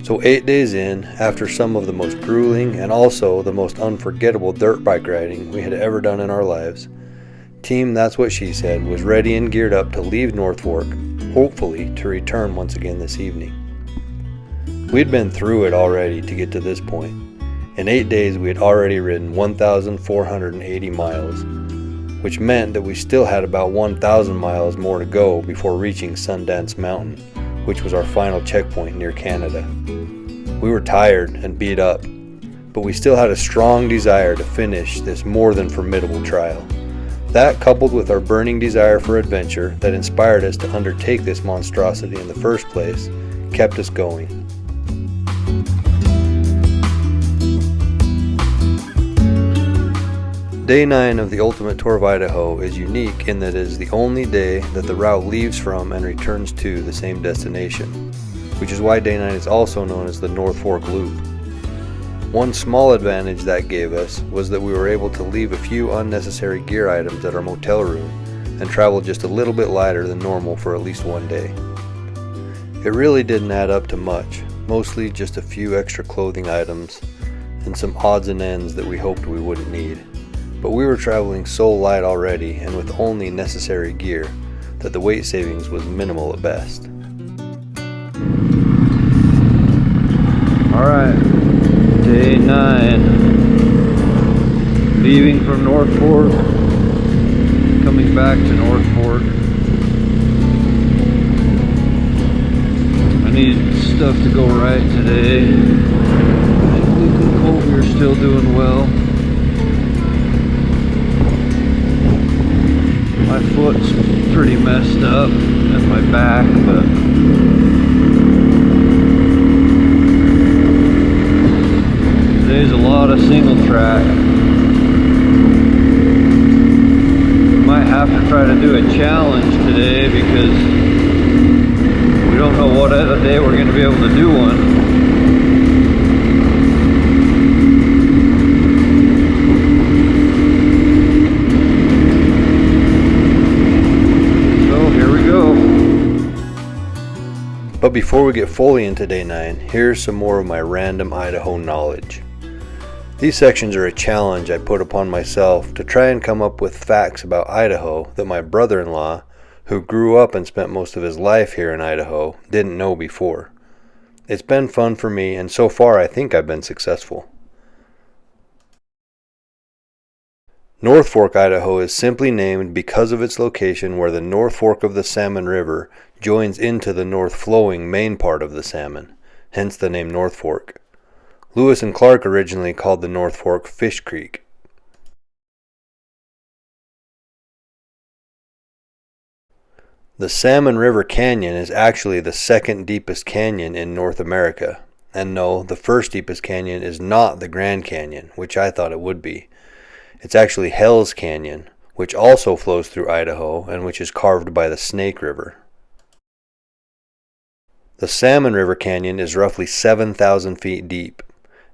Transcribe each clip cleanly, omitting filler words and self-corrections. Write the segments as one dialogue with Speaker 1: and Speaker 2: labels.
Speaker 1: So 8 days in, after some of the most grueling and also the most unforgettable dirt bike riding we had ever done in our lives, Team That's What She Said was ready and geared up to leave North Fork, hopefully to return once again this evening. We'd been through it already to get to this point. In 8 days we had already ridden 1,480 miles, which meant that we still had about 1,000 miles more to go before reaching Sundance Mountain, which was our final checkpoint near Canada. We were tired and beat up, but we still had a strong desire to finish this more than formidable trial. That, coupled with our burning desire for adventure that inspired us to undertake this monstrosity in the first place, kept us going. Day 9 of the Ultimate Tour of Idaho is unique in that it is the only day that the route leaves from and returns to the same destination, which is why Day 9 is also known as the North Fork Loop. One small advantage that gave us was that we were able to leave a few unnecessary gear items at our motel room and travel just a little bit lighter than normal for at least one day. It really didn't add up to much, mostly just a few extra clothing items and some odds and ends that we hoped we wouldn't need. But we were traveling so light already and with only necessary gear that the weight savings was minimal at best.
Speaker 2: Alright, day 9. Leaving from North Fork, coming back to North Fork. I need stuff to go right today. I think Luke and Colby are still doing well. My foot's pretty messed up and my back, but today's a lot of single track. Might have to try to do a challenge today because we don't know what other day we're going to be able to do one.
Speaker 1: But before we get fully into Day 9, here's some more of my random Idaho knowledge. These sections are a challenge I put upon myself to try and come up with facts about Idaho that my brother-in-law, who grew up and spent most of his life here in Idaho, didn't know before. It's been fun for me, and so far I think I've been successful. North Fork, Idaho is simply named because of its location where the North Fork of the Salmon River joins into the north-flowing main part of the Salmon, hence the name North Fork. Lewis and Clark originally called the North Fork Fish Creek. The Salmon River Canyon is actually the second deepest canyon in North America. And no, the first deepest canyon is not the Grand Canyon, which I thought it would be. It's actually Hell's Canyon, which also flows through Idaho and which is carved by the Snake River. The Salmon River Canyon is roughly 7,000 feet deep,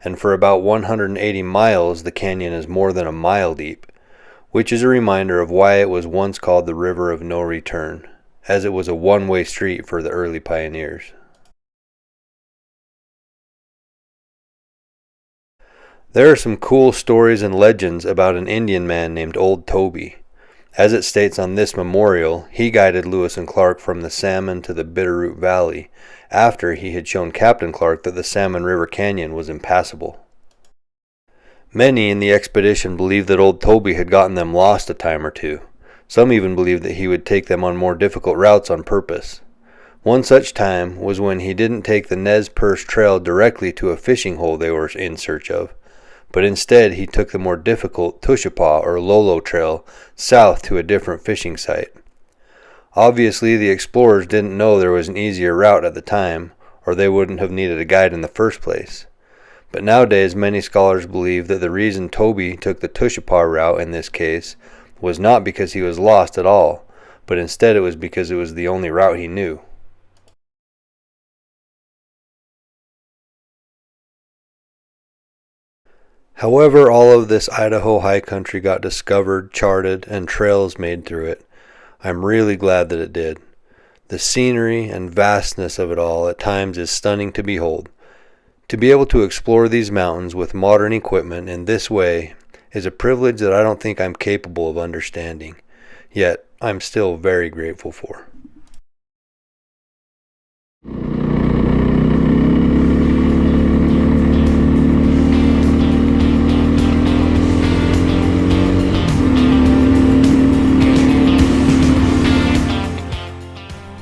Speaker 1: and for about 180 miles the canyon is more than a mile deep, which is a reminder of why it was once called the River of No Return, as it was a one-way street for the early pioneers. There are some cool stories and legends about an Indian man named Old Toby. As it states on this memorial, he guided Lewis and Clark from the Salmon to the Bitterroot Valley after he had shown Captain Clark that the Salmon River Canyon was impassable. Many in the expedition believed that Old Toby had gotten them lost a time or two. Some even believed that he would take them on more difficult routes on purpose. One such time was when he didn't take the Nez Perce Trail directly to a fishing hole they were in search of, but instead he took the more difficult Tushapa or Lolo Trail south to a different fishing site. Obviously, the explorers didn't know there was an easier route at the time, or they wouldn't have needed a guide in the first place. But nowadays, many scholars believe that the reason Toby took the Tushapa route in this case was not because he was lost at all, but instead it was because it was the only route he knew. However all of this Idaho high country got discovered, charted, and trails made through it, I'm really glad that it did. The scenery and vastness of it all at times is stunning to behold. To be able to explore these mountains with modern equipment in this way is a privilege that I don't think I'm capable of understanding, yet I'm still very grateful for.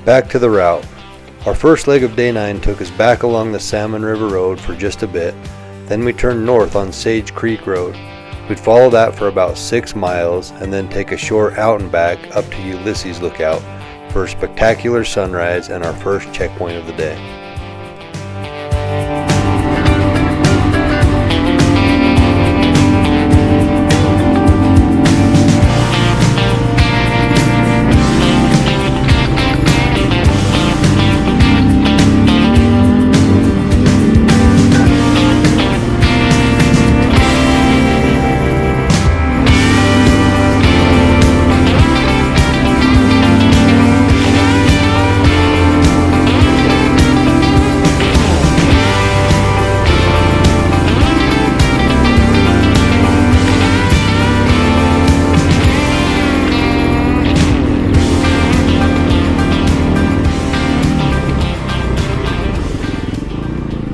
Speaker 1: Back to the route. Our first leg of day 9 took us back along the Salmon River Road for just a bit, then we turned north on Sage Creek Road. We'd follow that for about 6 miles and then take a short out and back up to Ulysses Lookout for a spectacular sunrise and our first checkpoint of the day.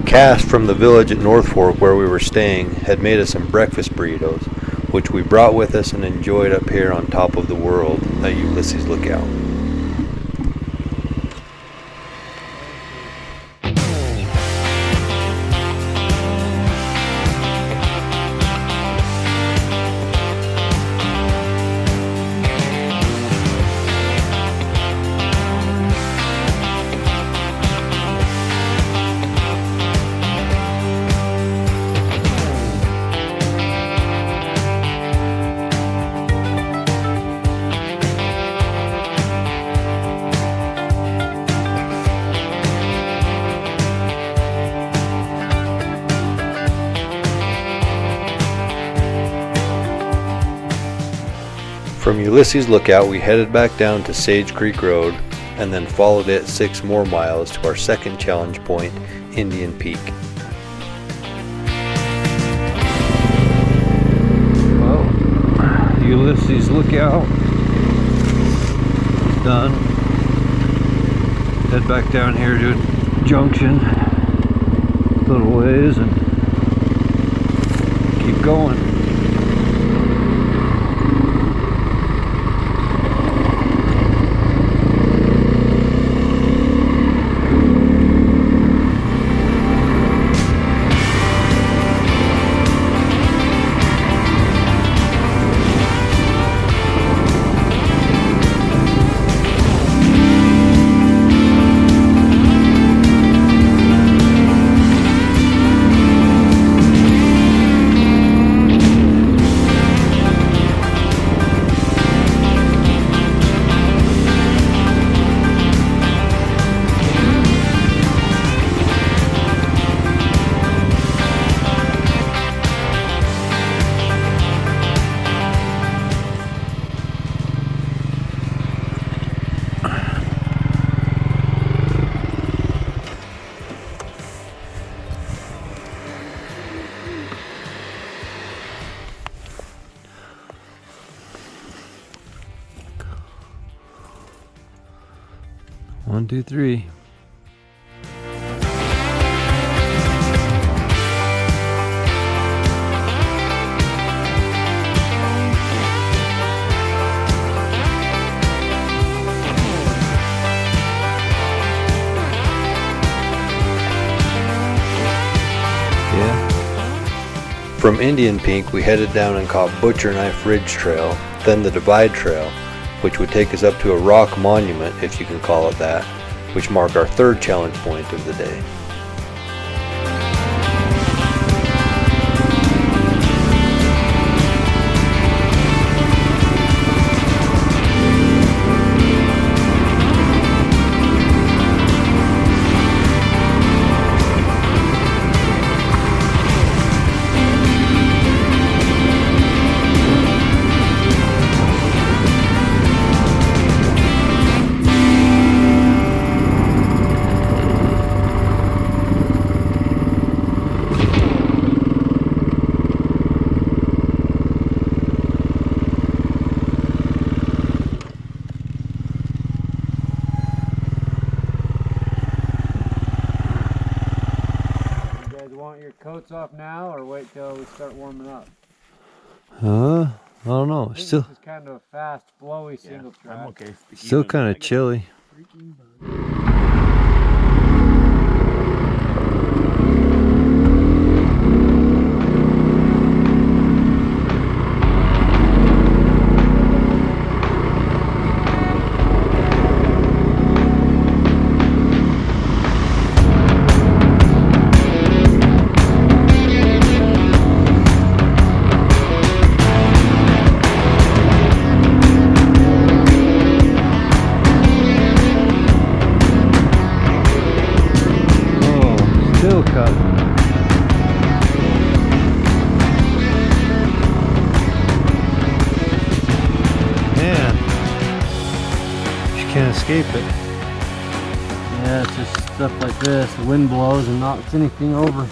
Speaker 1: Cass from the village at North Fork where we were staying had made us some breakfast burritos, which we brought with us and enjoyed up here on top of the world at Ulysses Lookout. From Ulysses Lookout, we headed back down to Sage Creek Road and then followed it 6 more miles to our second challenge point, Indian Peak.
Speaker 2: Well, Ulysses Lookout is done. Head back down here to a junction, a little ways, and keep going. One, two, three.
Speaker 1: From Indian Peak, we headed down and caught Butcher Knife Ridge Trail, then the Divide Trail, which would take us up to a rock monument, if you can call it that, which marked our third challenge point of the day.
Speaker 3: coats off now or wait till we start warming up?
Speaker 2: I don't know.
Speaker 3: I think
Speaker 2: Still,
Speaker 3: this is kind of a fast, flowy single track.
Speaker 4: I'm okay.
Speaker 2: still kind of chilly. Still cut. Man, you can't escape it.
Speaker 3: Yeah, it's just stuff like this. The wind blows and knocks anything over.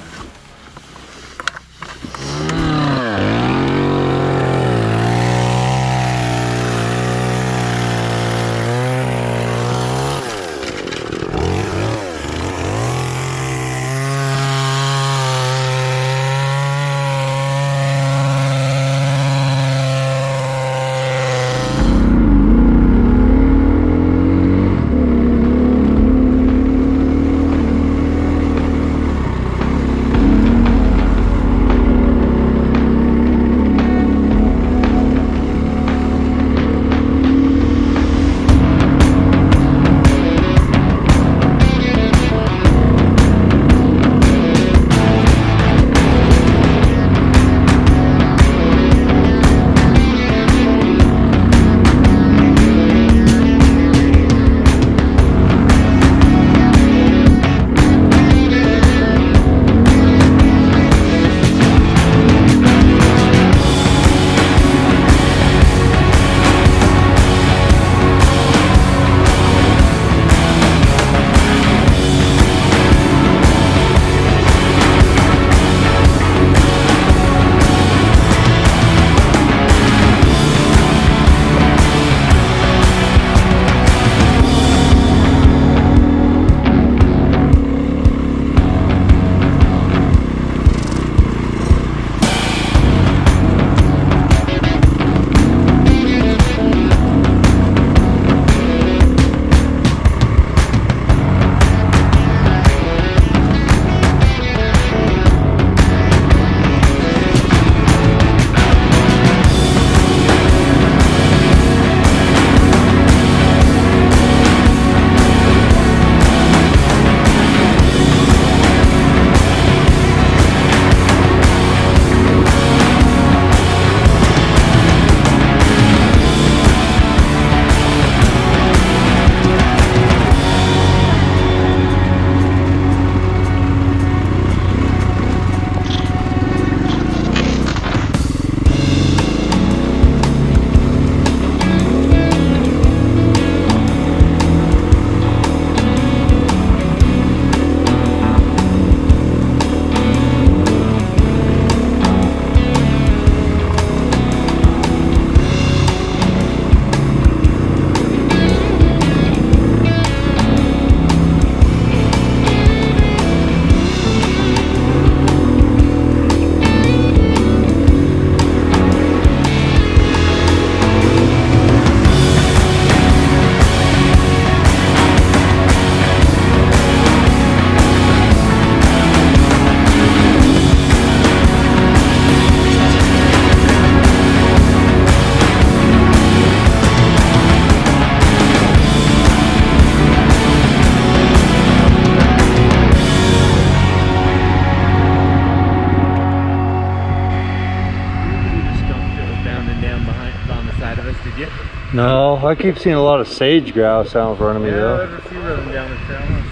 Speaker 2: No, I keep seeing a lot of sage grouse out in front of me though.
Speaker 4: there's a few of them down the trail.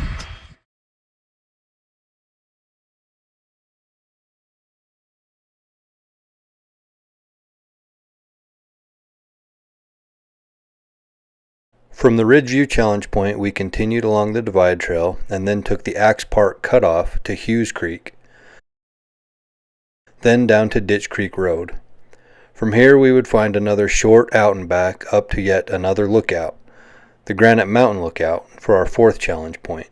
Speaker 1: From the Ridgeview Challenge Point, we continued along the Divide Trail and then took the Axe Park Cutoff to Hughes Creek, then down to Ditch Creek Road. From here we would find another short out and back up to yet another lookout, the Granite Mountain Lookout, for our fourth challenge point.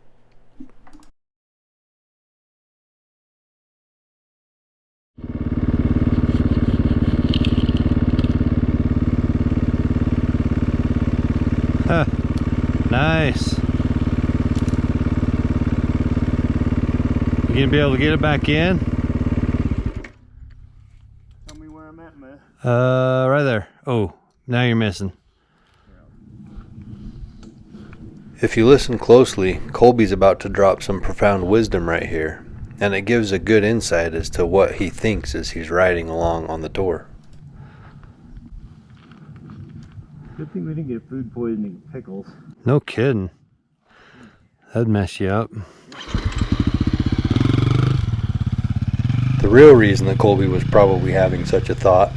Speaker 2: Nice. You gonna be able to get it back in?
Speaker 3: Tell me where I'm at, man.
Speaker 2: Right there. Oh, now you're missing.
Speaker 1: If you listen closely, Colby's about to drop some profound wisdom right here, and it gives a good insight as to what he thinks as he's riding along on the tour.
Speaker 3: Good thing we didn't get food poisoning pickles.
Speaker 2: No kidding. That'd mess you up.
Speaker 1: The real reason that Colby was probably having such a thought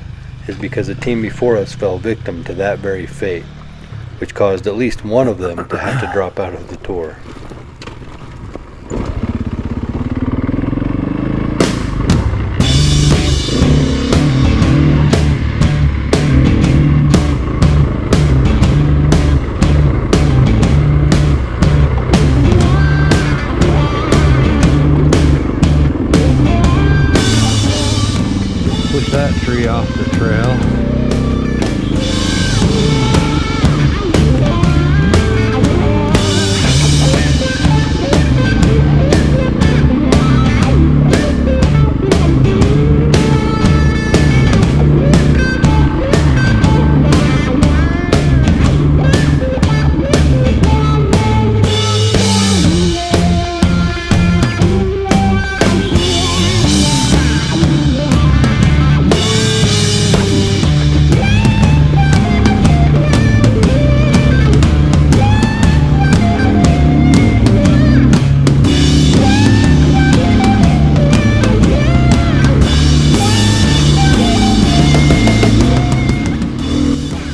Speaker 1: is because the team before us fell victim to that very fate, which caused at least one of them to have to drop out of the tour.
Speaker 2: Push that tree off the trail.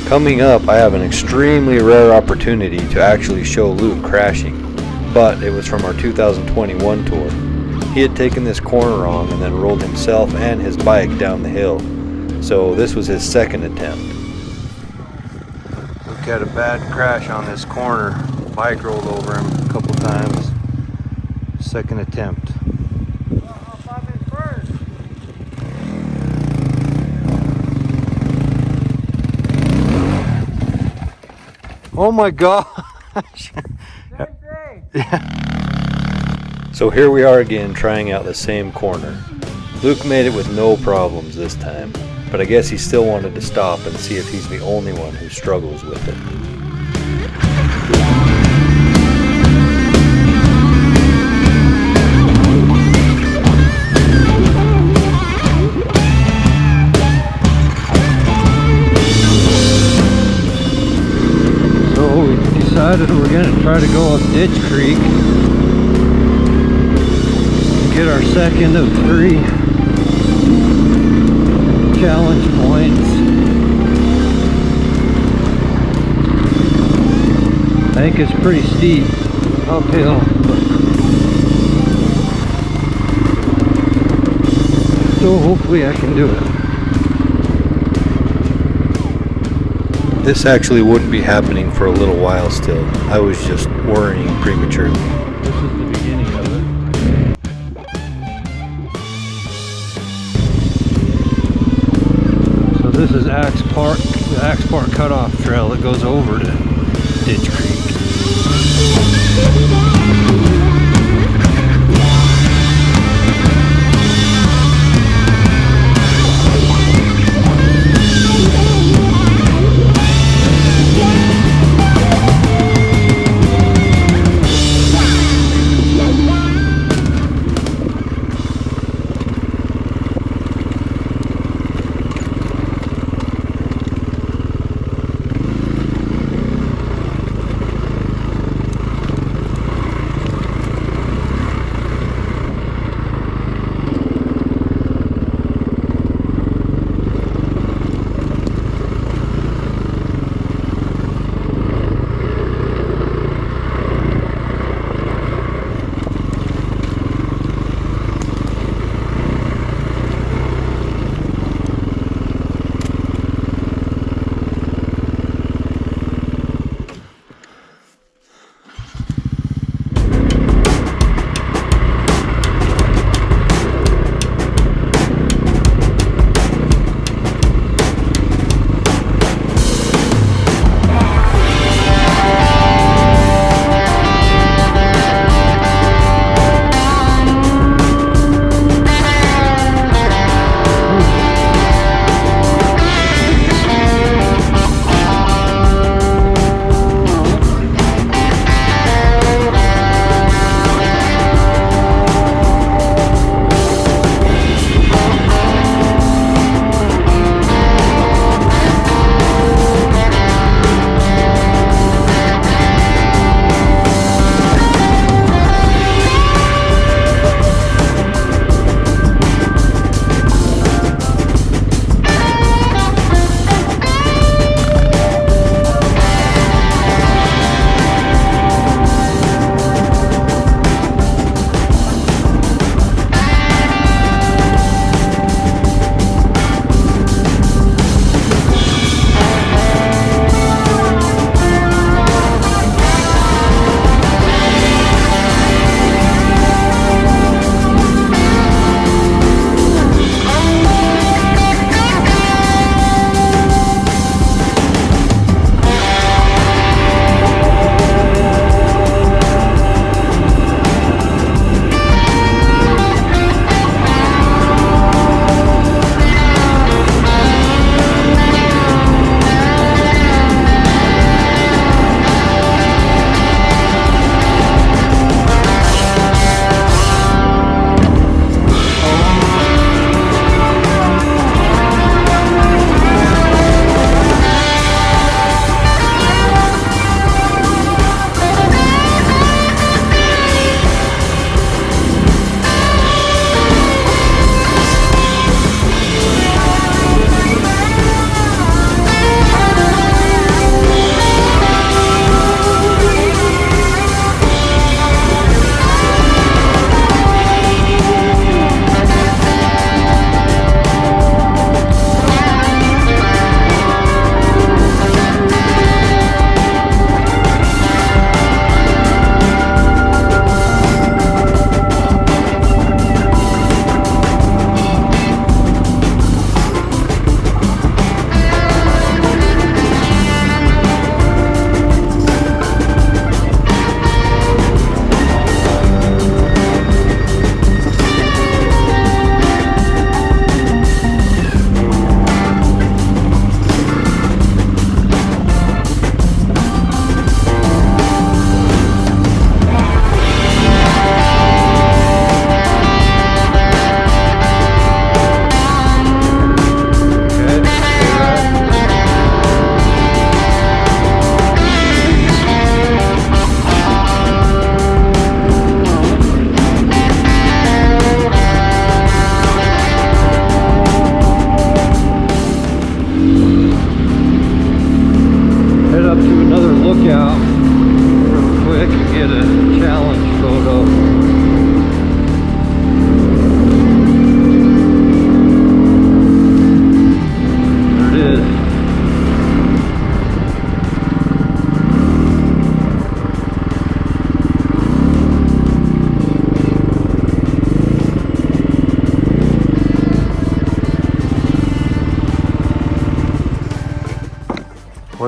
Speaker 1: Coming up, I have an extremely rare opportunity to actually show Luke crashing, but it was from our 2021 tour. He had taken this corner wrong and then rolled himself and his bike down the hill, so this was his second attempt. Luke had a bad crash on this corner. Bike rolled over him a couple times. Second attempt.
Speaker 2: Oh my gosh!
Speaker 1: So here we are again trying out the same corner. Luke made it with no problems this time, but I guess he still wanted to stop and see if he's the only one who struggles with it.
Speaker 2: Decided we're going to try to go up Ditch Creek, get our second of 3 challenge points. I think it's pretty steep uphill, so hopefully I can do it.
Speaker 1: This actually wouldn't be happening for a little while still. I was just worrying prematurely.
Speaker 2: This is the beginning of it. So this is Axe Park, the Axe Park cutoff trail that goes over to Ditch Creek.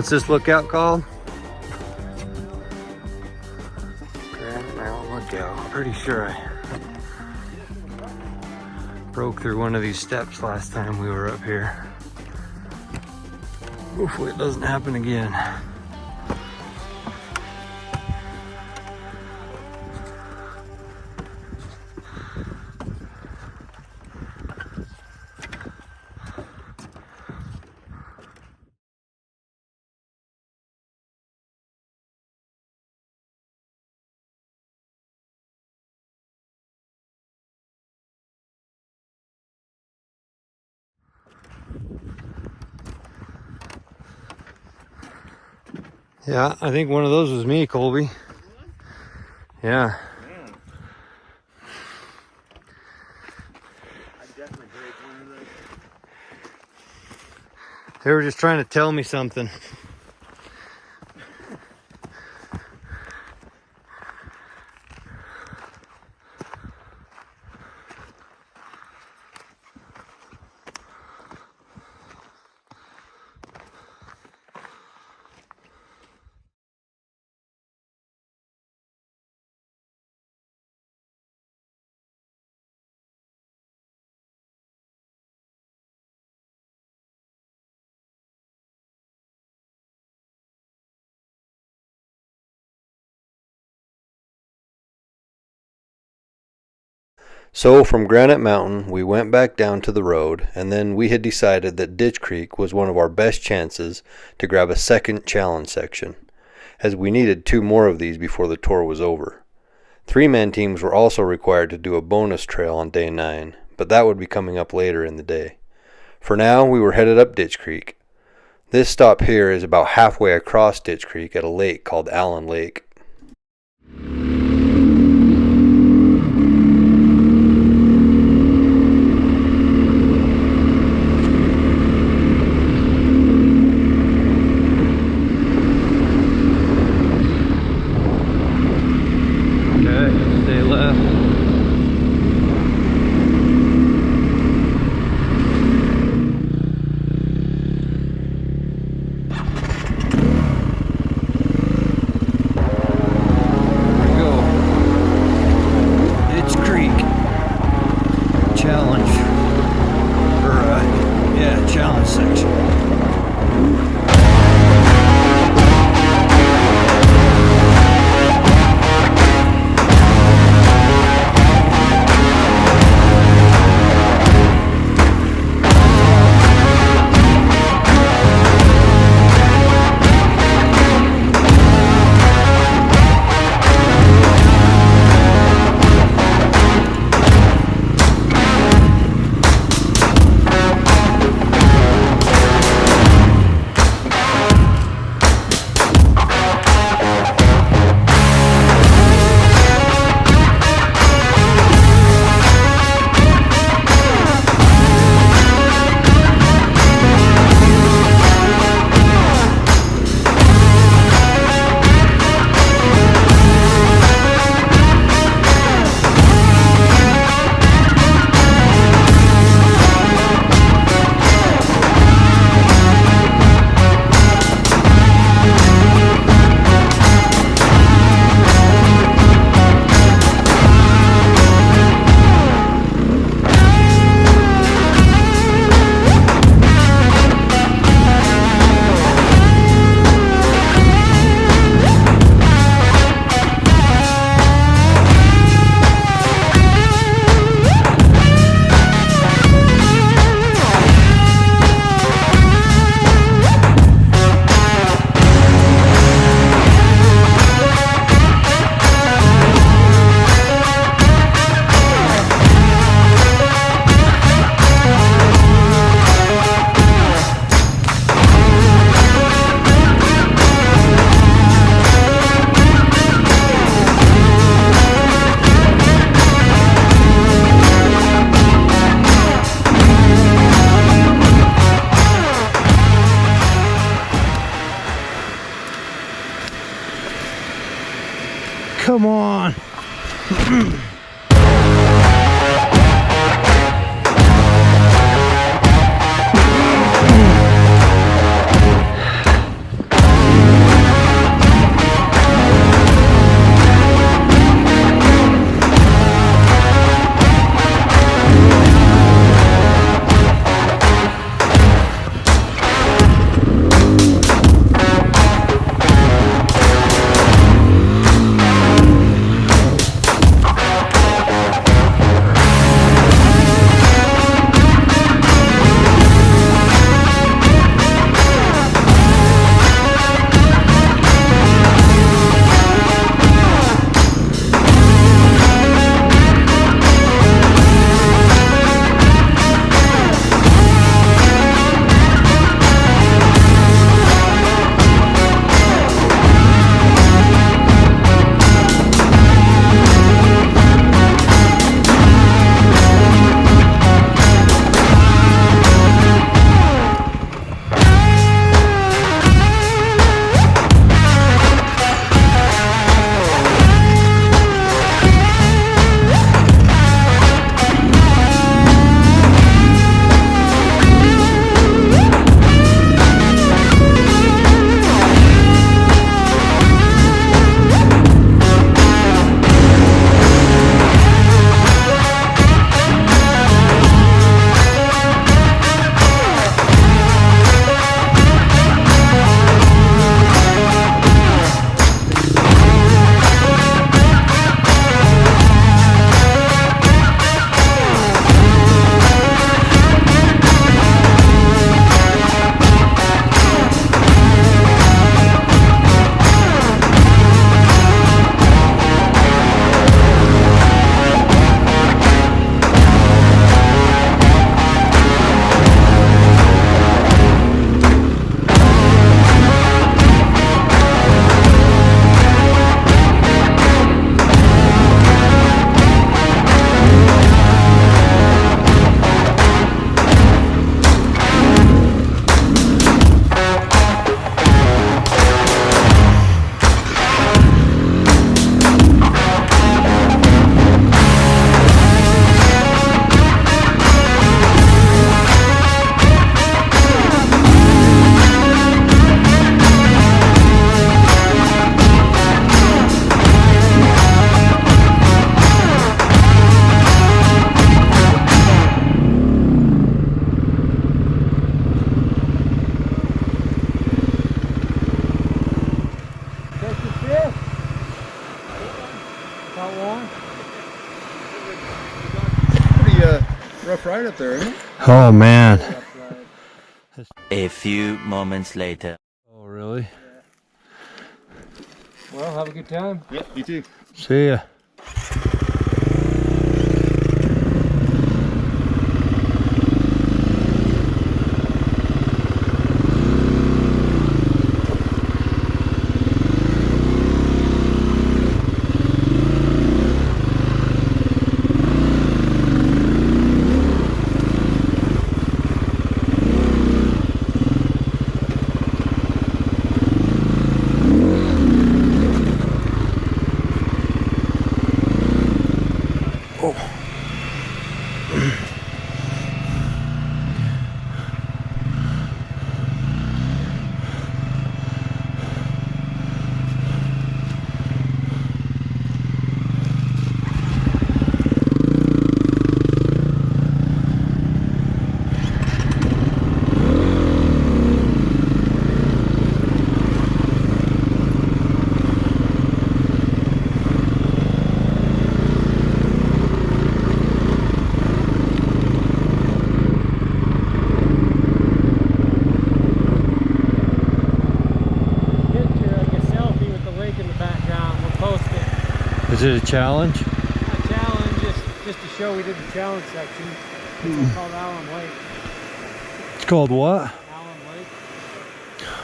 Speaker 2: What's this lookout called?
Speaker 1: Granite Mountain Lookout.
Speaker 2: I'm pretty sure I broke through one of these steps last time we were up here. Hopefully it doesn't happen again. Yeah, I think one of those was me, Colby. Yeah.
Speaker 3: Man. I definitely break one of those.
Speaker 2: They were just trying to tell me something.
Speaker 1: So from Granite Mountain, we went back down to the road, and then we had decided that Ditch Creek was one of our best chances to grab a second challenge section, as we needed 2 more of these before the tour was over. 3-man teams were also required to do a bonus trail on day 9, but that would be coming up later in the day. For now, we were headed up Ditch Creek. This stop here is about halfway across Ditch Creek at a lake called Allen Lake.
Speaker 2: challenge section. Come on.
Speaker 3: that long?
Speaker 4: Pretty rough ride up there, isn't it?
Speaker 3: Oh man.
Speaker 5: A few moments later.
Speaker 3: Oh really?
Speaker 4: Well, have a good time. Yep, you too.
Speaker 3: See ya. Is it a challenge?
Speaker 6: Not a challenge, just to show we did the challenge section. It's called Allen Lake.
Speaker 3: It's called what?
Speaker 6: Allen Lake.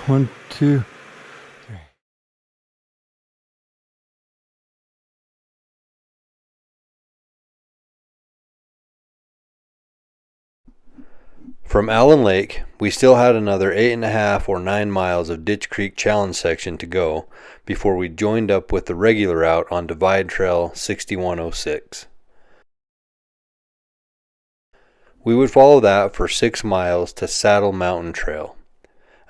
Speaker 3: 1, 2, 3.
Speaker 1: From Allen Lake, we still had another 8.5 or 9 miles of Ditch Creek Challenge section to go before we joined up with the regular route on Divide Trail 6106. We would follow that for 6 miles to Saddle Mountain Trail,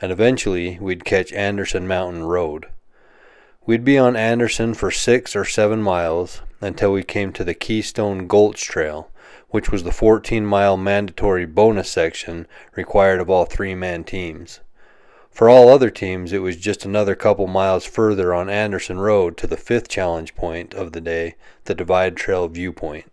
Speaker 1: and eventually we'd catch Anderson Mountain Road. We'd be on Anderson for 6 or 7 miles until we came to the Keystone Gulch Trail, which was the 14-mile mandatory bonus section required of all 3-man teams. For all other teams, it was just another couple miles further on Anderson Road to the 5th challenge point of the day, the Divide Trail viewpoint.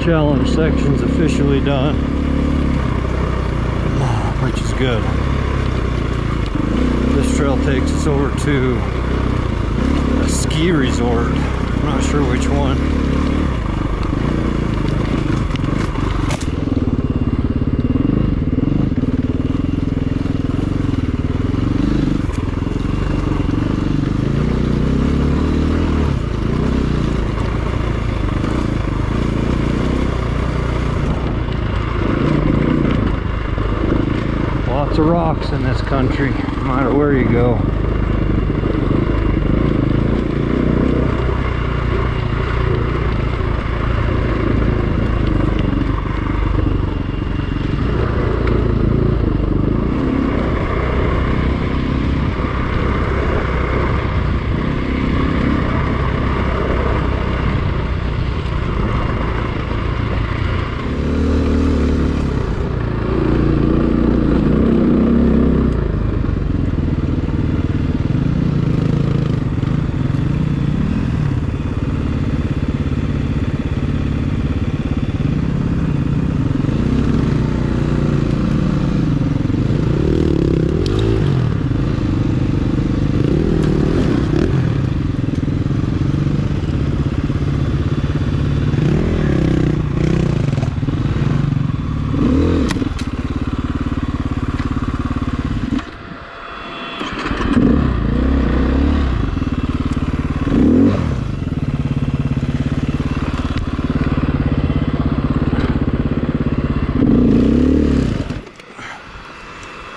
Speaker 2: challenge section's officially done, which is good. This trail takes us over to a ski resort. I'm not sure which one. Lots of rocks in this country, no matter where you go.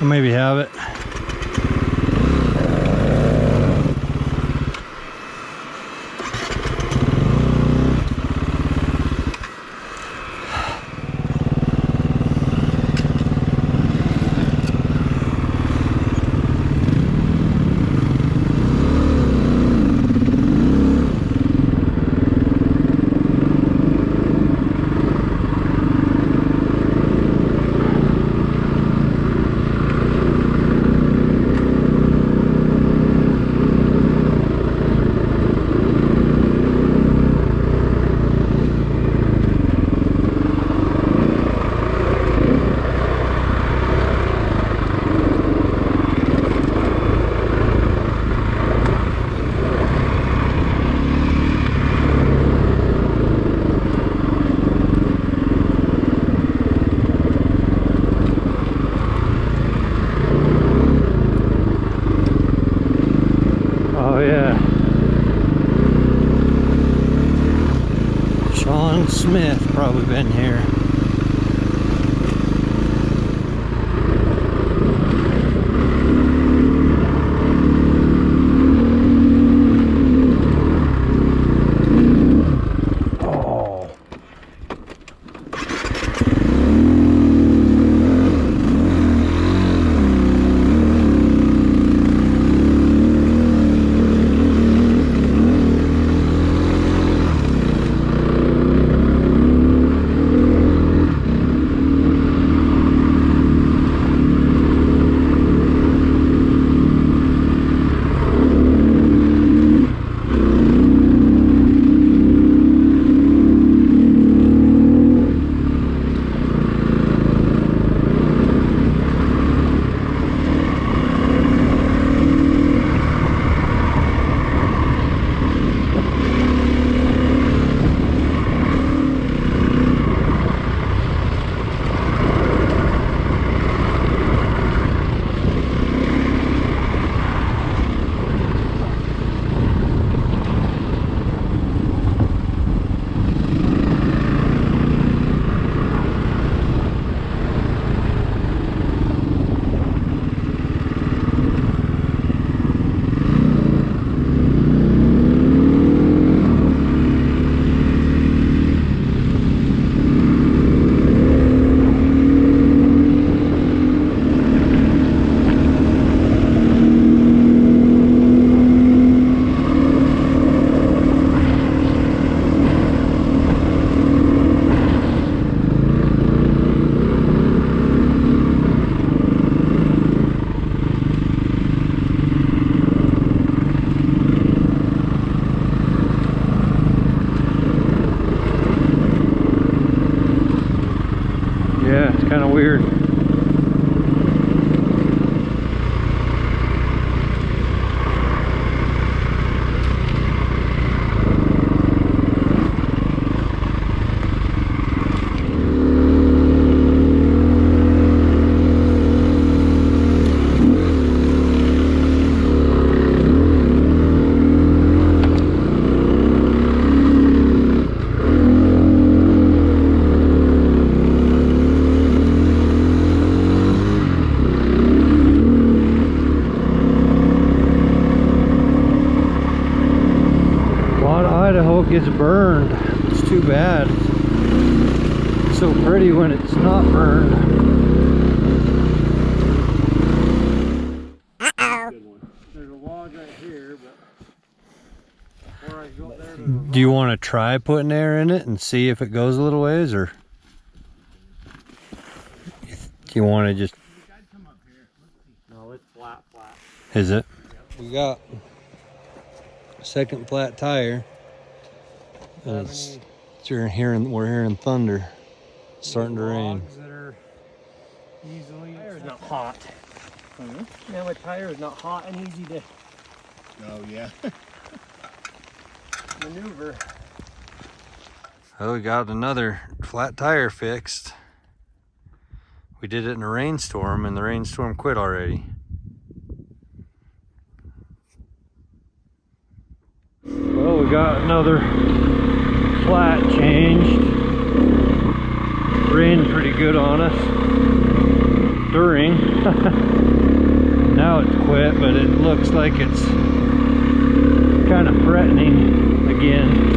Speaker 2: I'll maybe have it. Yeah, it's kind of weird. Idaho gets burned. It's too bad. It's so pretty when it's not burned.
Speaker 6: There's a log right here, but before I go there,
Speaker 2: Do you want to try putting air in it and see if it goes a little ways, or do you want to just?
Speaker 6: no, it's flat.
Speaker 2: Is it? We got a second flat tire. And we're hearing thunder. It's starting to rain.
Speaker 6: That are easily. Tire's not hot. Yeah, my tire is not hot and easy to
Speaker 4: Oh, yeah.
Speaker 6: maneuver.
Speaker 2: Oh, we got another flat tire fixed. We did it in a rainstorm, and the rainstorm quit already. Well, we got another flat changed. Rained pretty good on us during. Now it's quit, but it looks like it's kind of threatening again.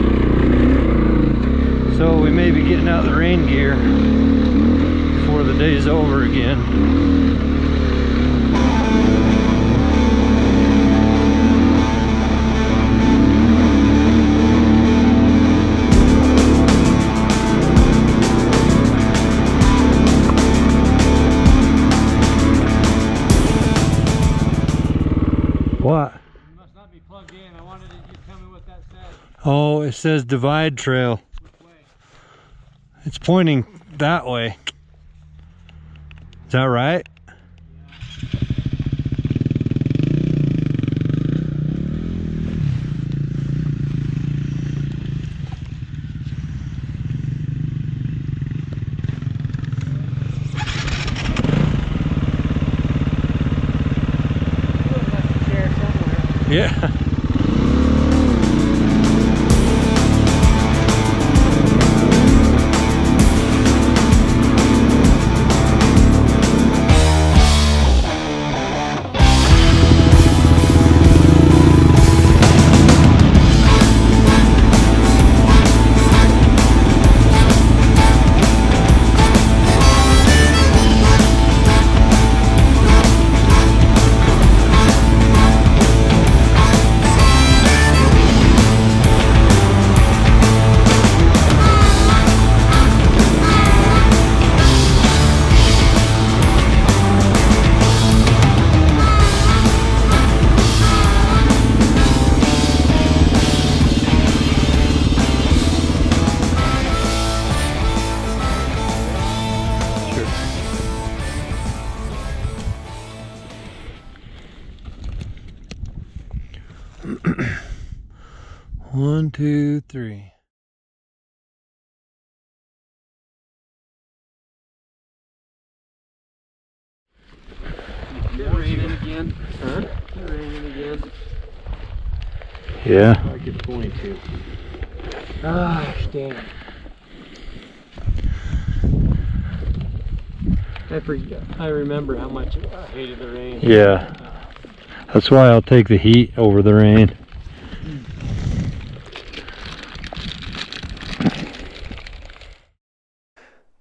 Speaker 2: So we may be getting out the rain gear before the day's over again. What?
Speaker 6: You must not be plugged in. I wanted you to tell me what that said.
Speaker 2: Oh, it says divide trail.
Speaker 6: Which way?
Speaker 2: It's pointing that way. Is that right? Yeah. One, two, three.
Speaker 6: It's raining again. Huh? It's raining again.
Speaker 2: Yeah.
Speaker 6: Like it's going to. Ah, damn. I remember how much I hated the rain.
Speaker 2: Yeah. That's why I'll take the heat over the rain.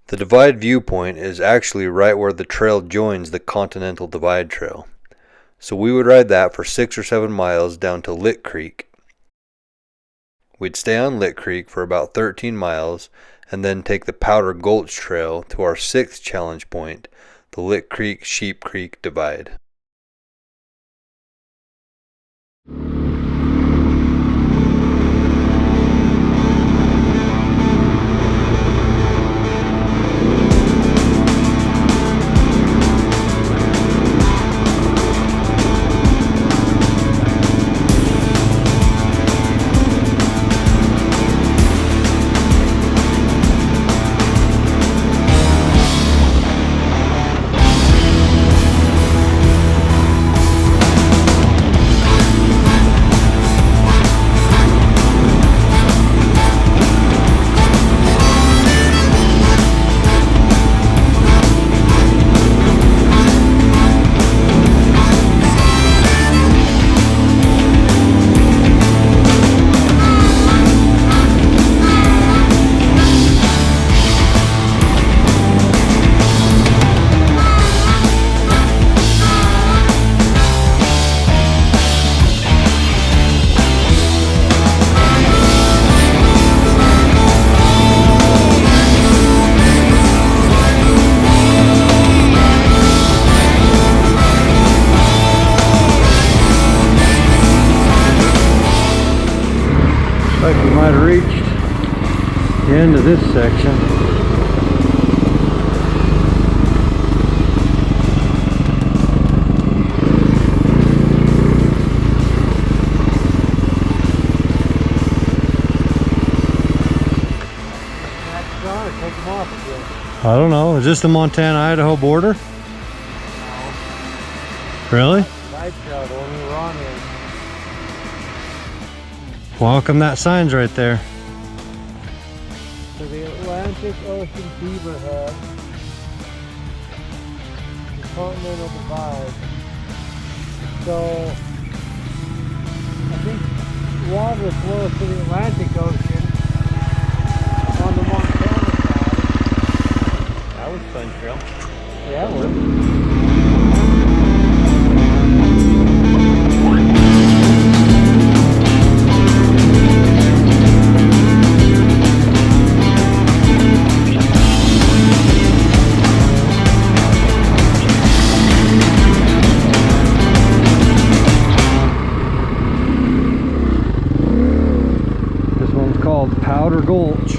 Speaker 1: The Divide viewpoint is actually right where the trail joins the Continental Divide Trail. So we would ride that for 6 or 7 miles down to Lick Creek. We'd stay on Lick Creek for about 13 miles and then take the Powder Gulch Trail to our 6th challenge point, the Lick Creek Sheep Creek Divide.
Speaker 2: end of this section. I don't know. Is this the Montana-Idaho border?
Speaker 3: No.
Speaker 2: Really?
Speaker 3: Side trail, the one we were on is.
Speaker 2: Well, how come that sign's right there?
Speaker 3: So the Atlantic Ocean Beaver Head, the Continental Divide. So I think water flows to the Atlantic Ocean on the Montana side.
Speaker 6: That was fun trail.
Speaker 3: Yeah, it was.
Speaker 2: This one's called Powder Gulch.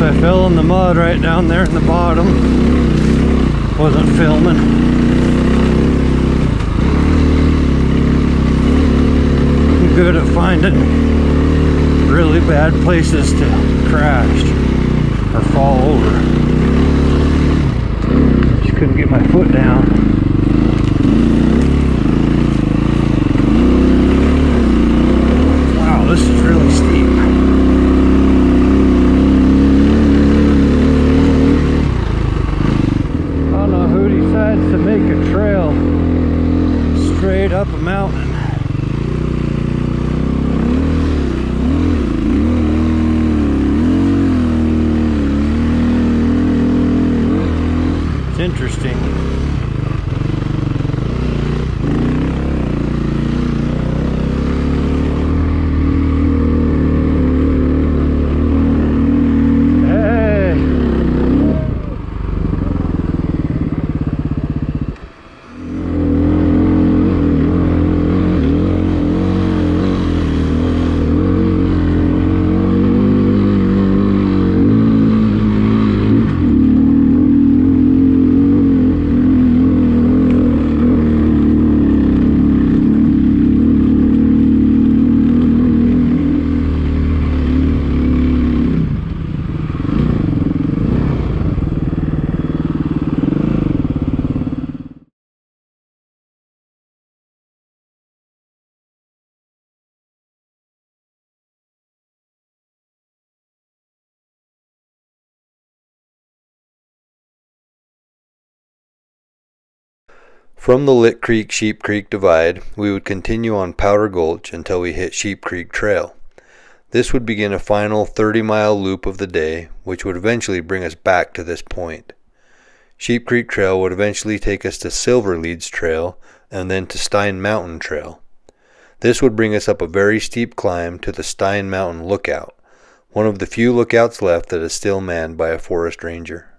Speaker 2: I fell in the mud right down there in the bottom. Wasn't filming. I'm good at finding really bad places to crash or fall over. Just couldn't get my foot down. Wow, this is really steep. To make a trail straight up a mountain. It's interesting.
Speaker 1: From the Lick Creek Sheep Creek Divide, we would continue on Powder Gulch until we hit Sheep Creek Trail. This would begin a final 30-mile loop of the day, which would eventually bring us back to this point. Sheep Creek Trail would eventually take us to Silver Leads Trail and then to Stein Mountain Trail. This would bring us up a very steep climb to the Stein Mountain Lookout, one of the few lookouts left that is still manned by a forest ranger.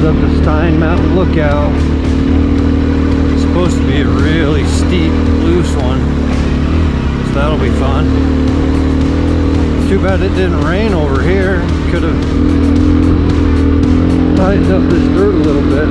Speaker 2: up the Stein Mountain Lookout. It's supposed to be a really steep, loose one, so that'll be fun. It's too bad it didn't rain over here. Could have tightened up this dirt a little bit.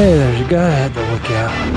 Speaker 2: Hey, there's a guy at the lookout.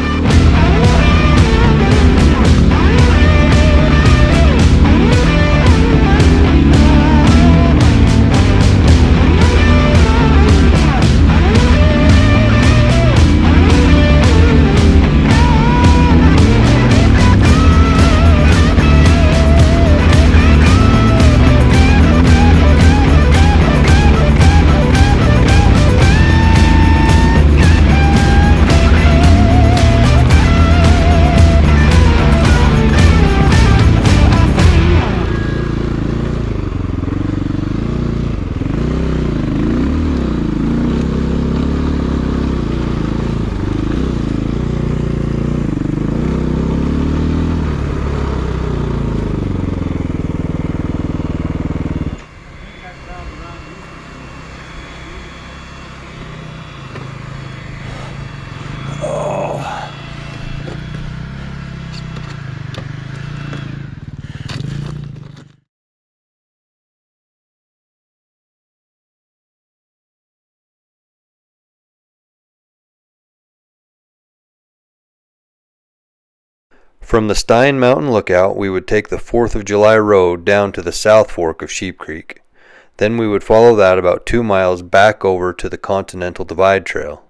Speaker 1: From the Stein Mountain Lookout, we would take the 4th of July road down to the South Fork of Sheep Creek. Then we would follow that about 2 miles back over to the Continental Divide Trail.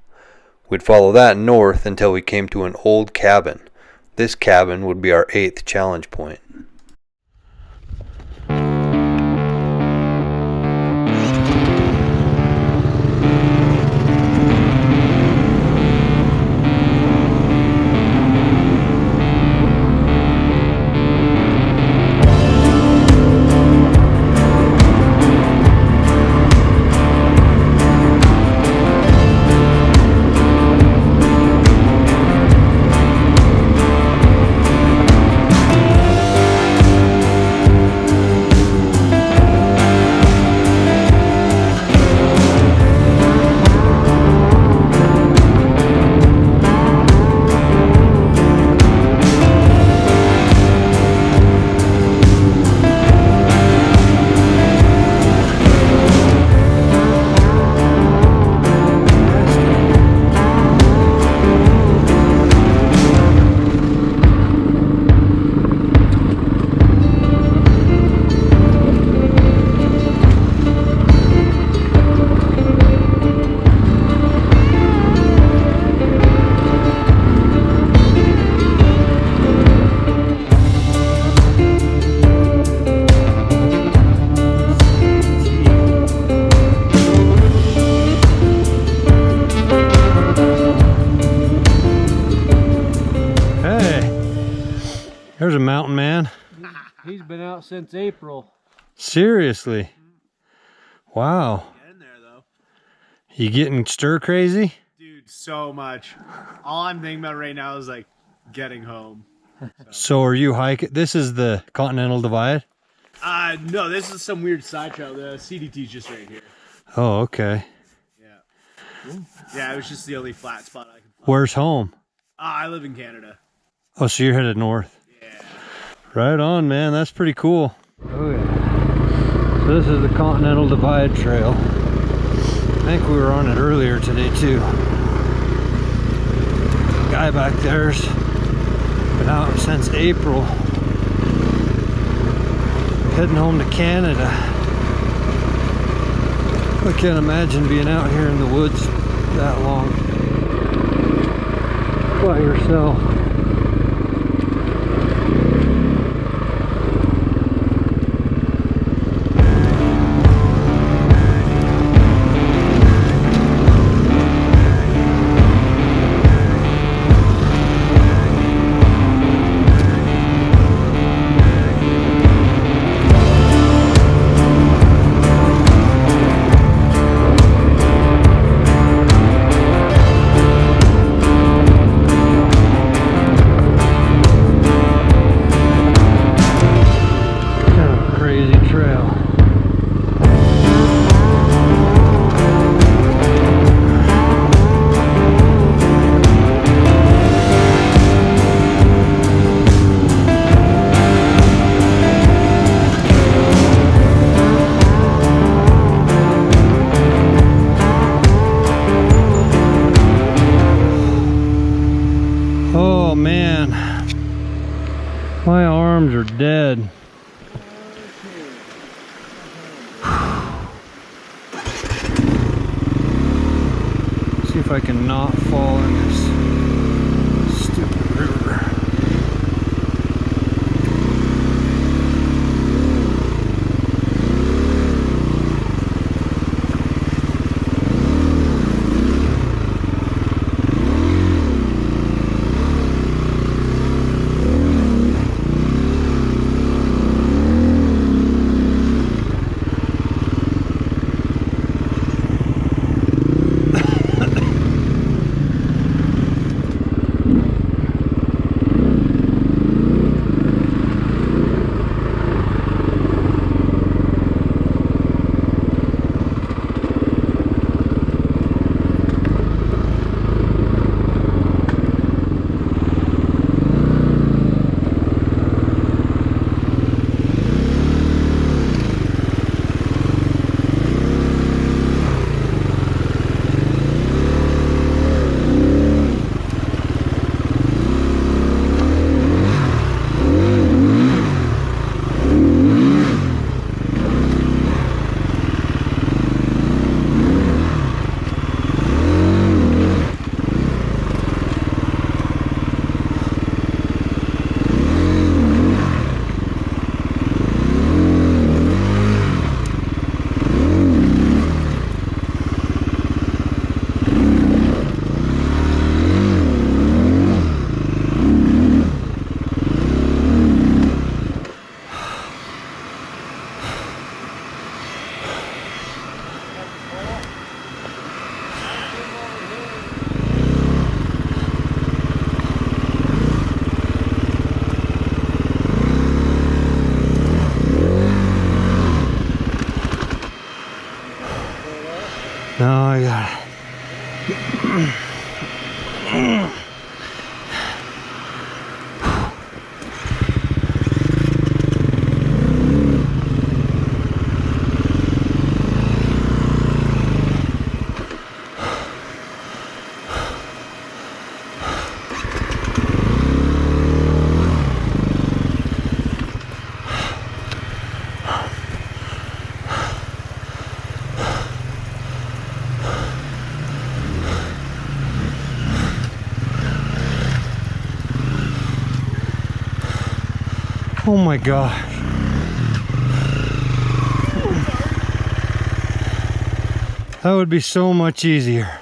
Speaker 1: We'd follow that north until we came to an old cabin. This cabin would be our 8th challenge point.
Speaker 3: he's been out since April.
Speaker 2: Seriously? Wow.
Speaker 7: Get in there though.
Speaker 2: You getting stir crazy?
Speaker 7: Dude, so much. All I'm thinking about right now is like getting home.
Speaker 2: So are you hiking? This is the Continental Divide?
Speaker 7: No, this is some weird side trail. The CDT's just right here.
Speaker 2: Oh, okay.
Speaker 7: Yeah. Yeah, it was just the only flat spot I could find.
Speaker 2: Where's home?
Speaker 7: I live in Canada.
Speaker 2: Oh, so you're headed north.
Speaker 7: Yeah.
Speaker 2: Right on, man. That's pretty cool.
Speaker 3: Oh yeah. So this is the Continental Divide Trail.
Speaker 2: I think we were on it earlier today too. Guy back there's been out since April. Heading home to Canada. I can't imagine being out here in the woods that long by yourself. Oh man, my arms are dead. See if I can not fall in this stupid river. No, I got it. Oh my gosh. That would be so much easier.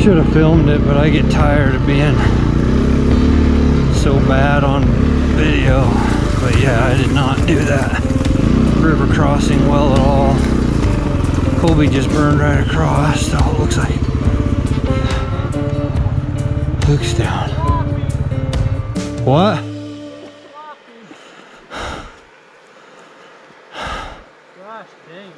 Speaker 2: Should have filmed it, but I get tired of being so bad on video. But yeah, I did not do that river crossing well at all. Colby just burned right across, so it looks like Luke's down. What?
Speaker 6: Gosh dang.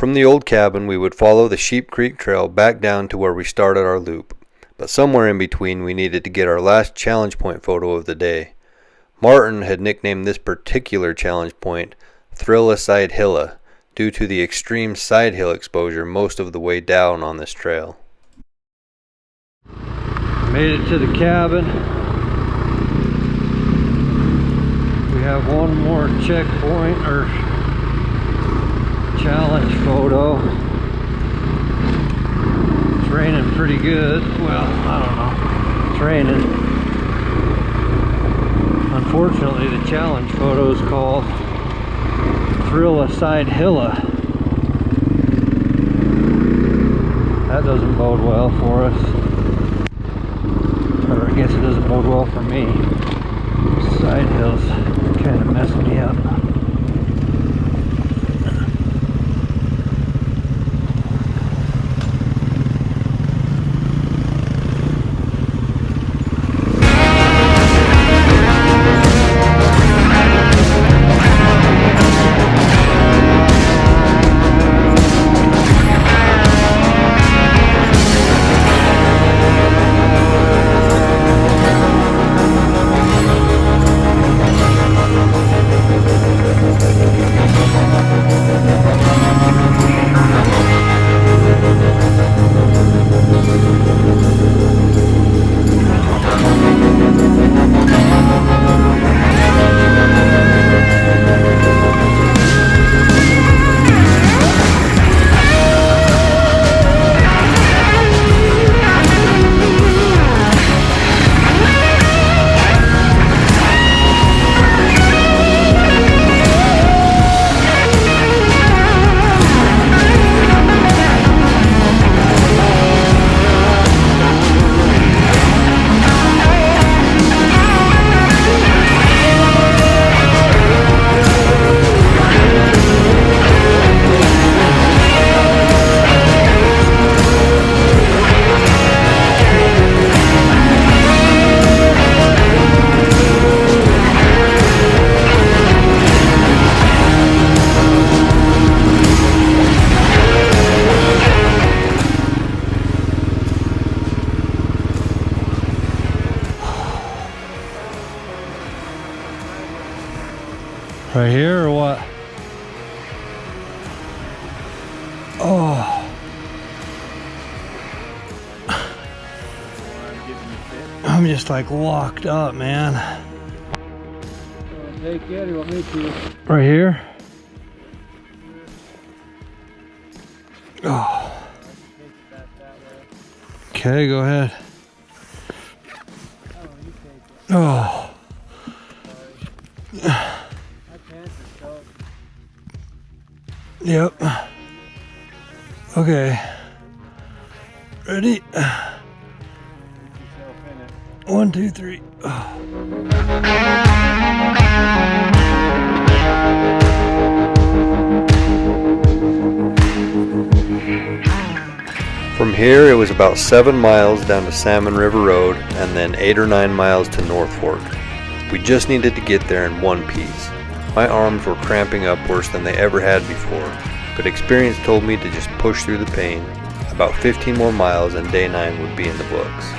Speaker 1: From the old cabin, we would follow the Sheep Creek Trail back down to where we started our loop, but somewhere in between we needed to get our last challenge point photo of the day. Martin had nicknamed this particular challenge point Thrilla Side Hilla due to the extreme side hill exposure most of the way down on this trail.
Speaker 2: Made it to the cabin. We have one more checkpoint or challenge photo. It's raining pretty good. Well, I don't know. It's raining. Unfortunately, the challenge photo is called Thrilla Side Hilla. That doesn't bode well for us. Or I guess it doesn't bode well for me. Side hills kind of mess me up. Right here or what? Oh. I'm just like locked up, man.
Speaker 3: Take it, you want me to?
Speaker 2: Right here? Oh. Okay, go ahead. Oh. Yep. Okay. Ready? 1, 2, 3.
Speaker 1: From here, it was about 7 miles down to Salmon River Road and then 8 or 9 miles to North Fork. We just needed to get there in one piece. My arms were cramping up worse than they ever had before, but experience told me to just push through the pain. About 15 more miles and day 9 would be in the books.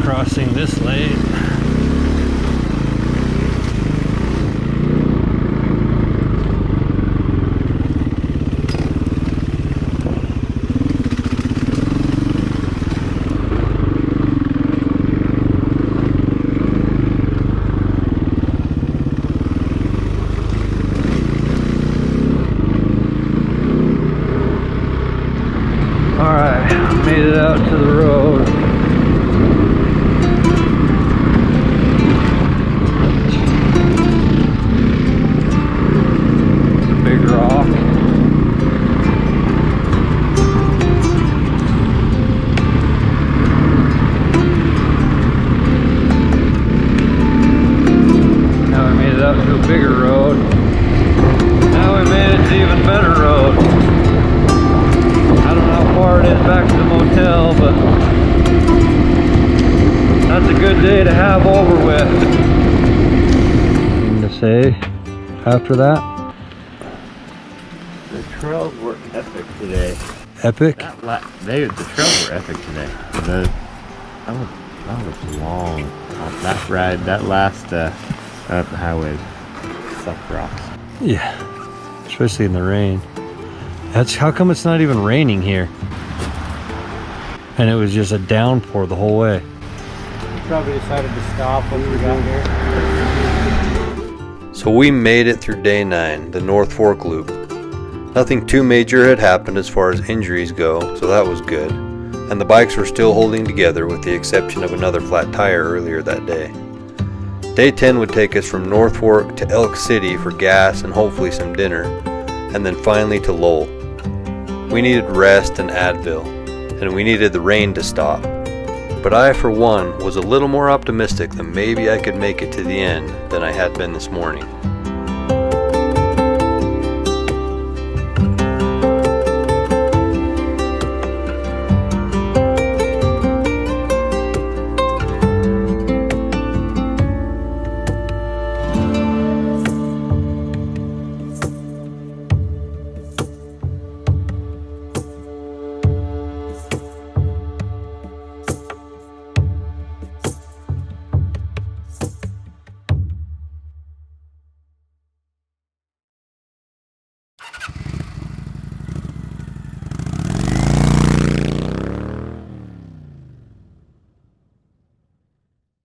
Speaker 2: Crossing this lane. Alright, made it out to the road. Bigger road. Now we made it to even better road. I don't know how far it is back to the motel, but that's a good day to have over with. Anything to say after that?
Speaker 8: trails were epic today.
Speaker 2: Epic?
Speaker 8: The trails were epic today. That was long. That ride, that last up the highway sucked rocks.
Speaker 2: Yeah, especially in the rain. That's how come it's not even raining here. And it was just a downpour the whole way.
Speaker 6: Probably decided to stop when we got here.
Speaker 1: So we made it through day 9, the North Fork Loop. Nothing too major had happened as far as injuries go, so that was good. And the bikes were still holding together with the exception of another flat tire earlier that day. Day 10 would take us from North Fork to Elk City for gas and hopefully some dinner, and then finally to Lowell. We needed rest and Advil, and we needed the rain to stop. But I, for one, was a little more optimistic that maybe I could make it to the end than I had been this morning.